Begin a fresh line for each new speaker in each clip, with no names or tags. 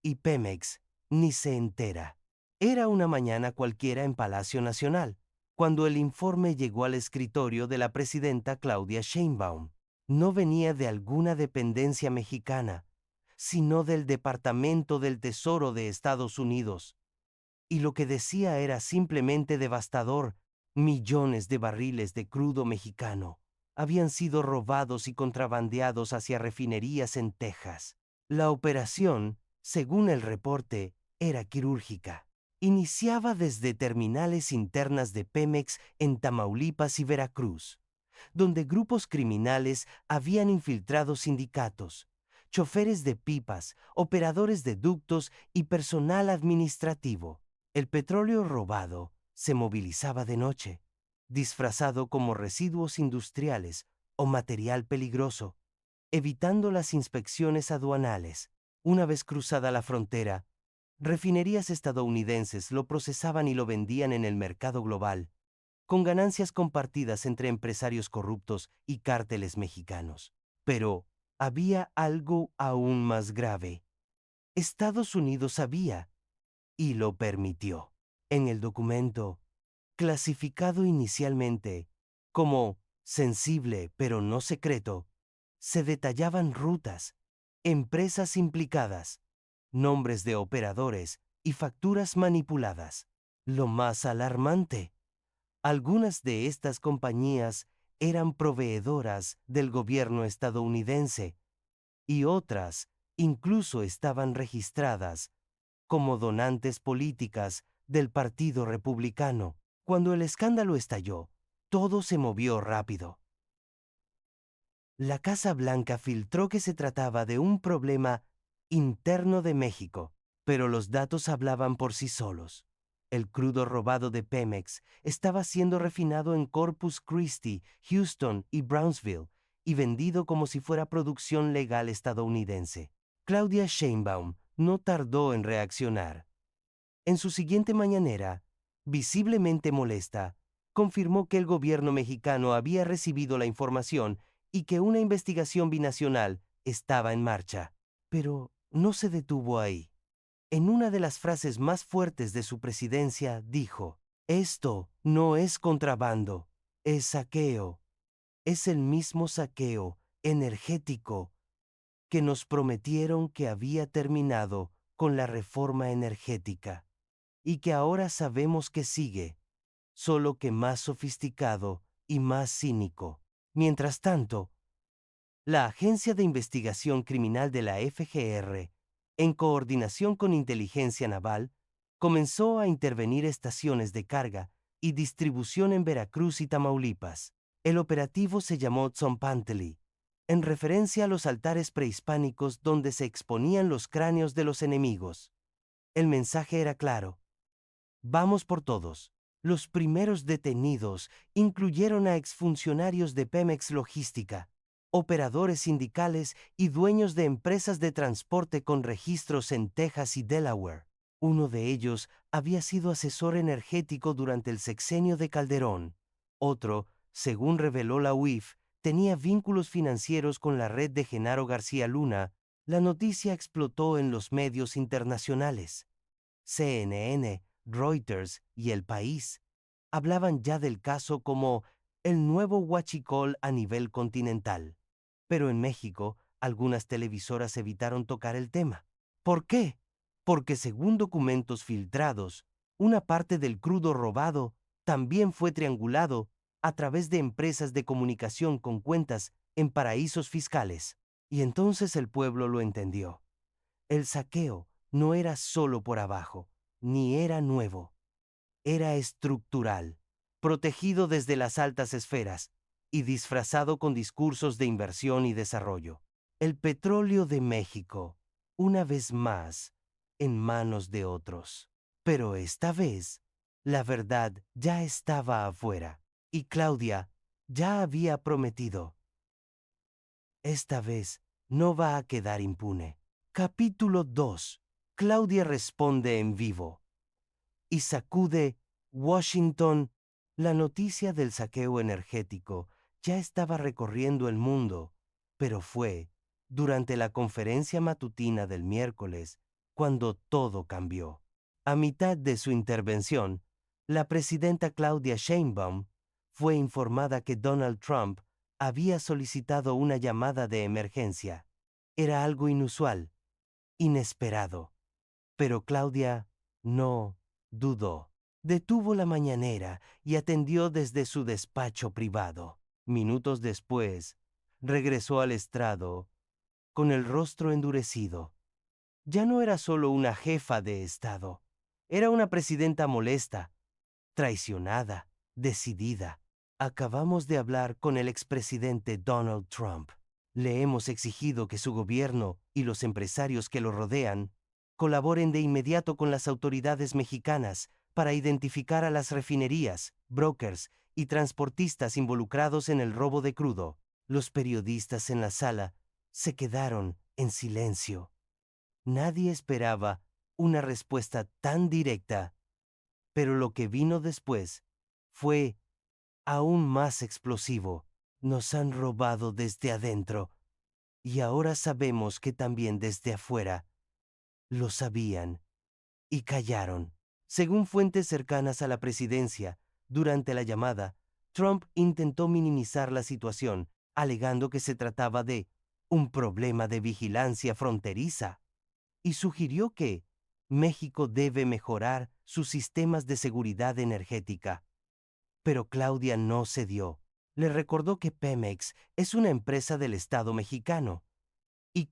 y Pemex ni se entera. Era una mañana cualquiera en Palacio Nacional, cuando el informe llegó al escritorio de la presidenta Claudia Sheinbaum. No venía de alguna dependencia mexicana, sino del Departamento del Tesoro de Estados Unidos. Y lo que decía era simplemente devastador. Millones de barriles de crudo mexicano habían sido robados y contrabandeados hacia refinerías en Texas. La operación, según el reporte, era quirúrgica. Iniciaba desde terminales internas de Pemex en Tamaulipas y Veracruz, donde grupos criminales habían infiltrado sindicatos, choferes de pipas, operadores de ductos y personal administrativo. El petróleo robado se movilizaba de noche, disfrazado como residuos industriales o material peligroso, evitando las inspecciones aduanales. Una vez cruzada la frontera, refinerías estadounidenses lo procesaban y lo vendían en el mercado global, con ganancias compartidas entre empresarios corruptos y cárteles mexicanos. Pero había algo aún más grave. Estados Unidos sabía y lo permitió. En el documento, clasificado inicialmente como sensible pero no secreto, se detallaban rutas, empresas implicadas, nombres de operadores y facturas manipuladas. Lo más alarmante, algunas de estas compañías eran proveedoras del gobierno estadounidense y otras incluso estaban registradas como donantes políticas del Partido Republicano. Cuando el escándalo estalló, todo se movió rápido. La Casa Blanca filtró que se trataba de un problema interno de México, pero los datos hablaban por sí solos. El crudo robado de Pemex estaba siendo refinado en Corpus Christi, Houston y Brownsville y vendido como si fuera producción legal estadounidense. Claudia Sheinbaum no tardó en reaccionar. En su siguiente mañanera, visiblemente molesta, confirmó que el gobierno mexicano había recibido la información y que una investigación binacional estaba en marcha. Pero no se detuvo ahí. En una de las frases más fuertes de su presidencia dijo: "Esto no es contrabando, es saqueo. Es el mismo saqueo energético que nos prometieron que había terminado con la reforma energética y que ahora sabemos que sigue, solo que más sofisticado y más cínico". Mientras tanto, la Agencia de Investigación Criminal de la FGR, en coordinación con Inteligencia Naval, comenzó a intervenir estaciones de carga y distribución en Veracruz y Tamaulipas. El operativo se llamó Tzompantli, en referencia a los altares prehispánicos donde se exponían los cráneos de los enemigos. El mensaje era claro: vamos por todos. Los primeros detenidos incluyeron a exfuncionarios de Pemex Logística, operadores sindicales y dueños de empresas de transporte con registros en Texas y Delaware. Uno de ellos había sido asesor energético durante el sexenio de Calderón. Otro, según reveló la UIF, tenía vínculos financieros con la red de Genaro García Luna. La noticia explotó en los medios internacionales. CNN, Reuters y El País hablaban ya del caso como el nuevo huachicol a nivel continental. Pero en México, algunas televisoras evitaron tocar el tema. ¿Por qué? Porque según documentos filtrados, una parte del crudo robado también fue triangulado a través de empresas de comunicación con cuentas en paraísos fiscales. Y entonces el pueblo lo entendió. El saqueo no era solo por abajo, ni era nuevo. Era estructural, protegido desde las altas esferas y disfrazado con discursos de inversión y desarrollo. El petróleo de México, una vez más, en manos de otros. Pero esta vez, la verdad ya estaba afuera, y Claudia ya había prometido: esta vez no va a quedar impune. Capítulo 2. Claudia responde en vivo. Y sacude Washington. La noticia del saqueo energético ya estaba recorriendo el mundo, pero fue durante la conferencia matutina del miércoles cuando todo cambió. A mitad de su intervención, la presidenta Claudia Sheinbaum fue informada que Donald Trump había solicitado una llamada de emergencia. Era algo inusual, inesperado. Pero Claudia no dudó. Detuvo la mañanera y atendió desde su despacho privado. Minutos después, regresó al estrado con el rostro endurecido. Ya no era solo una jefa de Estado, era una presidenta molesta, traicionada, decidida. Acabamos de hablar con el expresidente Donald Trump. Le hemos exigido que su gobierno y los empresarios que lo rodean colaboren de inmediato con las autoridades mexicanas para identificar a las refinerías, brokers y transportistas involucrados en el robo de crudo. Los periodistas en la sala se quedaron en silencio. Nadie esperaba una respuesta tan directa, pero lo que vino después fue aún más explosivo. Nos han robado desde adentro y ahora sabemos que también desde afuera. Lo sabían y callaron. Según fuentes cercanas a la presidencia, durante la llamada, Trump intentó minimizar la situación, alegando que se trataba de un problema de vigilancia fronteriza, y sugirió que México debe mejorar sus sistemas de seguridad energética. Pero Claudia no cedió. Le recordó que Pemex es una empresa del Estado mexicano y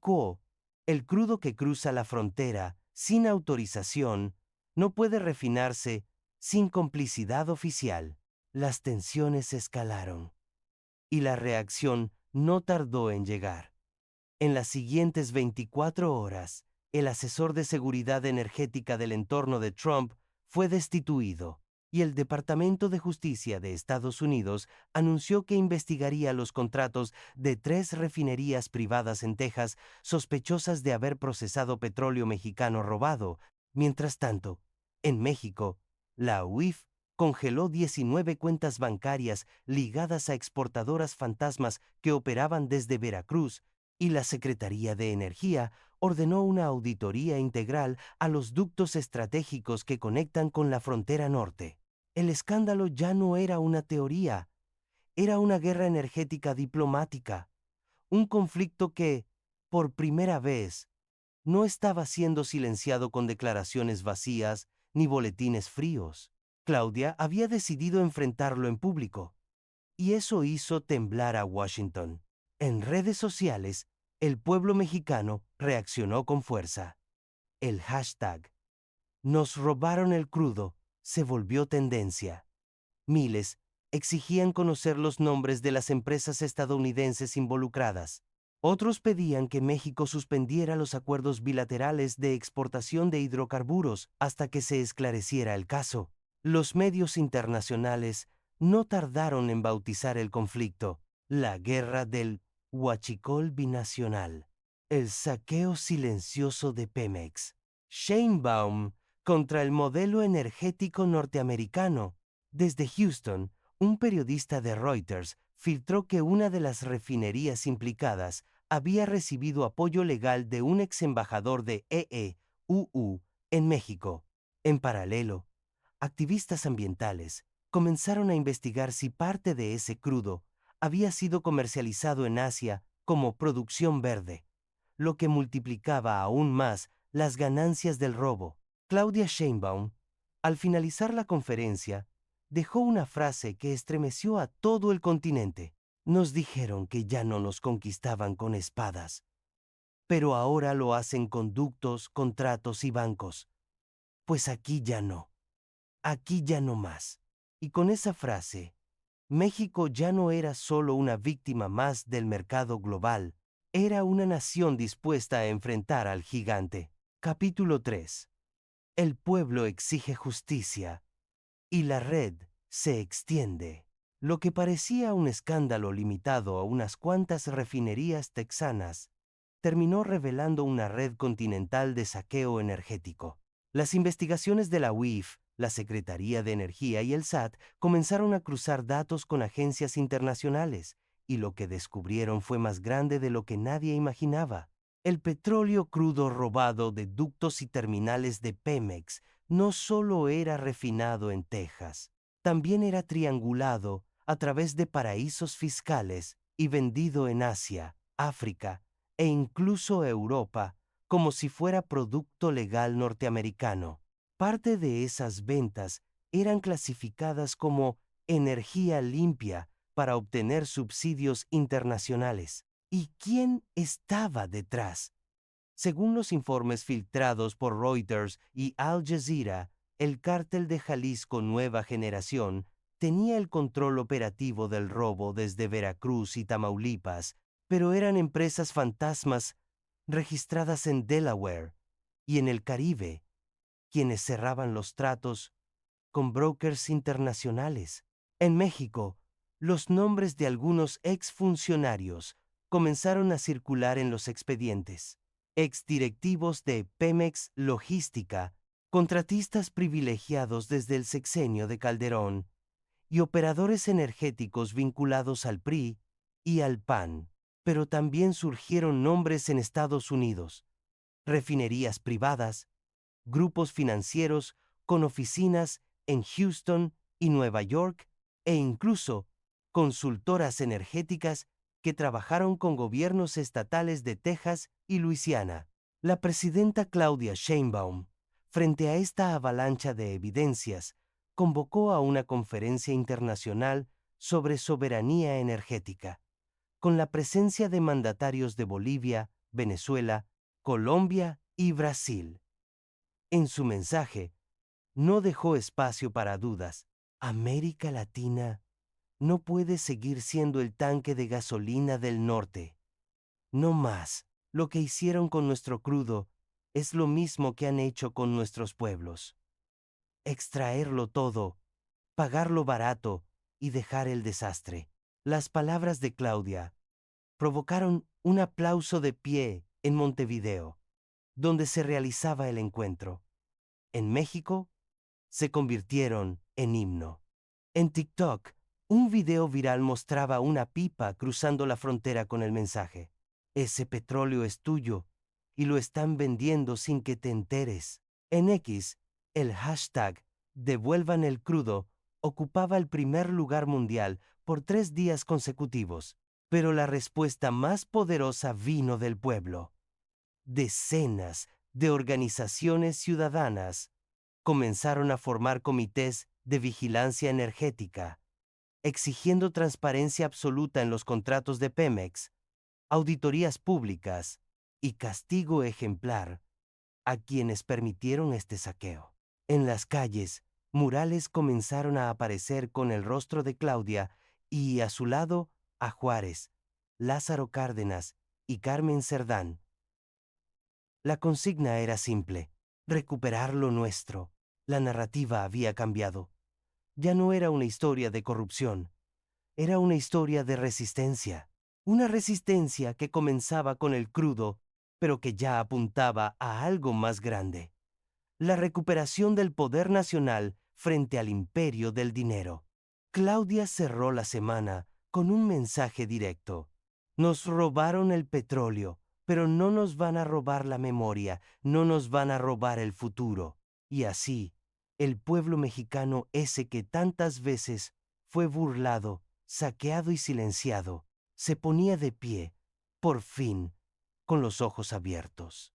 el crudo que cruza la frontera sin autorización, no puede refinarse sin complicidad oficial. Las tensiones escalaron y la reacción no tardó en llegar. En las siguientes 24 horas, el asesor de seguridad energética del entorno de Trump fue destituido y el Departamento de Justicia de Estados Unidos anunció que investigaría los contratos de 3 refinerías privadas en Texas sospechosas de haber procesado petróleo mexicano robado. Mientras tanto, en México, la UIF congeló 19 cuentas bancarias ligadas a exportadoras fantasmas que operaban desde Veracruz, y la Secretaría de Energía ordenó una auditoría integral a los ductos estratégicos que conectan con la frontera norte. El escándalo ya no era una teoría, era una guerra energética diplomática, un conflicto que, por primera vez, no estaba siendo silenciado con declaraciones vacías ni boletines fríos. Claudia había decidido enfrentarlo en público, y eso hizo temblar a Washington. En redes sociales, el pueblo mexicano reaccionó con fuerza. El hashtag "Nos robaron el crudo" se volvió tendencia. Miles exigían conocer los nombres de las empresas estadounidenses involucradas. Otros pedían que México suspendiera los acuerdos bilaterales de exportación de hidrocarburos hasta que se esclareciera el caso. Los medios internacionales no tardaron en bautizar el conflicto la guerra del huachicol binacional, el saqueo silencioso de Pemex. Sheinbaum contra el modelo energético norteamericano. Desde Houston, un periodista de Reuters filtró que una de las refinerías implicadas había recibido apoyo legal de un ex embajador de EEUU en México. En paralelo, activistas ambientales comenzaron a investigar si parte de ese crudo había sido comercializado en Asia como producción verde, lo que multiplicaba aún más las ganancias del robo. Claudia Sheinbaum, al finalizar la conferencia, dejó una frase que estremeció a todo el continente. Nos dijeron que ya no nos conquistaban con espadas, pero ahora lo hacen con ductos, contratos y bancos. Pues aquí ya no más. Y con esa frase, México ya no era solo una víctima más del mercado global, era una nación dispuesta a enfrentar al gigante. Capítulo 3. El pueblo exige justicia y la red se extiende. Lo que parecía un escándalo limitado a unas cuantas refinerías texanas terminó revelando una red continental de saqueo energético. Las investigaciones de la UIF, la Secretaría de Energía y el SAT comenzaron a cruzar datos con agencias internacionales, y lo que descubrieron fue más grande de lo que nadie imaginaba. El petróleo crudo robado de ductos y terminales de Pemex no solo era refinado en Texas, también era triangulado a través de paraísos fiscales y vendido en Asia, África e incluso Europa como si fuera producto legal norteamericano. Parte de esas ventas eran clasificadas como energía limpia para obtener subsidios internacionales. ¿Y quién estaba detrás? Según los informes filtrados por Reuters y Al Jazeera, el cártel de Jalisco Nueva Generación tenía el control operativo del robo desde Veracruz y Tamaulipas, pero eran empresas fantasmas registradas en Delaware y en el Caribe, quienes cerraban los tratos con brokers internacionales. En México, los nombres de algunos exfuncionarios comenzaron a circular en los expedientes. Exdirectivos de Pemex Logística, contratistas privilegiados desde el sexenio de Calderón y operadores energéticos vinculados al PRI y al PAN. Pero también surgieron nombres en Estados Unidos, refinerías privadas, grupos financieros con oficinas en Houston y Nueva York e incluso consultoras energéticas que trabajaron con gobiernos estatales de Texas y Luisiana. La presidenta Claudia Sheinbaum, frente a esta avalancha de evidencias, convocó a una conferencia internacional sobre soberanía energética, con la presencia de mandatarios de Bolivia, Venezuela, Colombia y Brasil. En su mensaje, no dejó espacio para dudas. América Latina no puede seguir siendo el tanque de gasolina del norte. No más. Lo que hicieron con nuestro crudo es lo mismo que han hecho con nuestros pueblos. Extraerlo todo, pagarlo barato y dejar el desastre. Las palabras de Claudia provocaron un aplauso de pie en Montevideo, donde se realizaba el encuentro. En México, se convirtieron en himno. En TikTok, un video viral mostraba una pipa cruzando la frontera con el mensaje: ese petróleo es tuyo y lo están vendiendo sin que te enteres. En X, el hashtag Devuelvan el crudo ocupaba el primer lugar mundial por 3 días consecutivos, pero la respuesta más poderosa vino del pueblo. Decenas de organizaciones ciudadanas comenzaron a formar comités de vigilancia energética, exigiendo transparencia absoluta en los contratos de Pemex, auditorías públicas y castigo ejemplar a quienes permitieron este saqueo. En las calles, murales comenzaron a aparecer con el rostro de Claudia y, a su lado, a Juárez, Lázaro Cárdenas y Carmen Cerdán. La consigna era simple: recuperar lo nuestro. La narrativa había cambiado. Ya no era una historia de corrupción, era una historia de resistencia. Una resistencia que comenzaba con el crudo, pero que ya apuntaba a algo más grande: la recuperación del poder nacional frente al imperio del dinero. Claudia cerró la semana con un mensaje directo: nos robaron el petróleo, pero no nos van a robar la memoria, no nos van a robar el futuro. Y así, el pueblo mexicano, ese que tantas veces fue burlado, saqueado y silenciado, se ponía de pie, por fin, con los ojos abiertos.